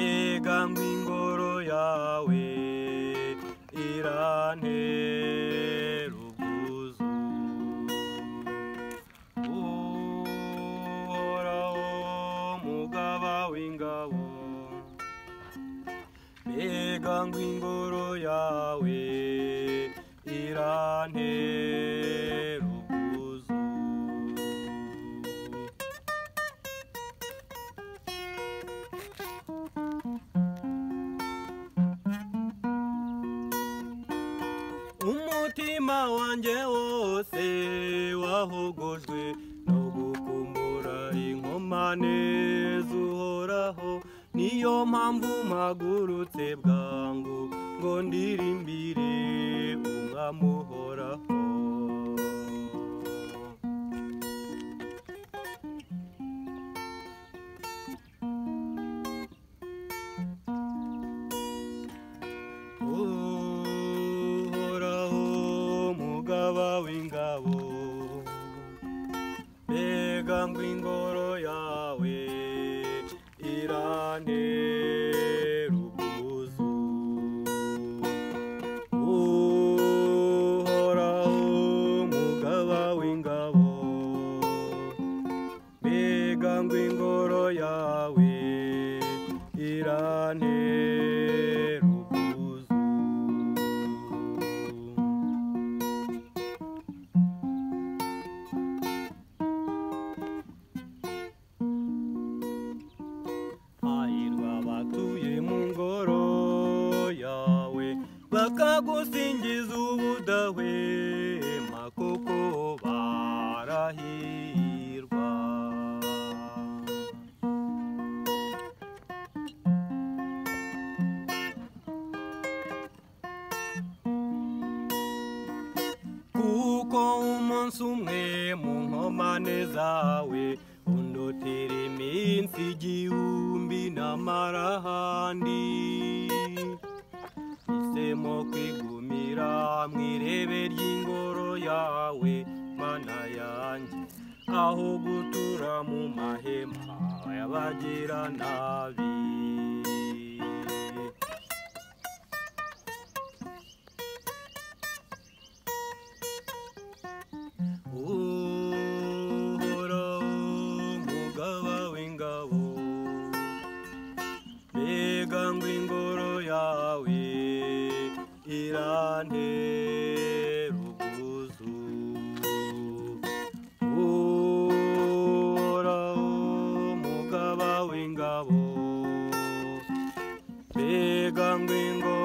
mbega ngo ingoro yawe irantera ubwuzu. Uhoraho mugaba w'ingabo, mbega ngo ingoro yawe irantera ubwuzu. Umutima wanjye wose wahogojwe no gukumbura inkomane z'Uhoraho, niyo mpamvu mpagurutse bwangu ngo ndirimbire umwami Uhoraho. Uhoraho mugaba w'ingabo, mbega ngo ingoro yawe irantera ubwuzu. Uhoraho mugaba w'ingabo, mbega ngo ingoro yawe irantera ubwuzu. Hahirwa abatuye mu ngoro yawe, bakagusingiza ubudahwema, kuko barahirwa. Kuko umunsi umwe mu nkomane zawe undutira iminsi igihumbi n'amara ahandi. Hisemo kwigumira mw'irebe ry'ingoro yawe Mana yanjye, aho gutura mu mahema y'abagiranabi. Uhoraho mugaba w'ingabo, mbega ngo ingoro yawe irantera ubwuzu. Uhoraho mugaba w'ingabo, mbega ngo ingoro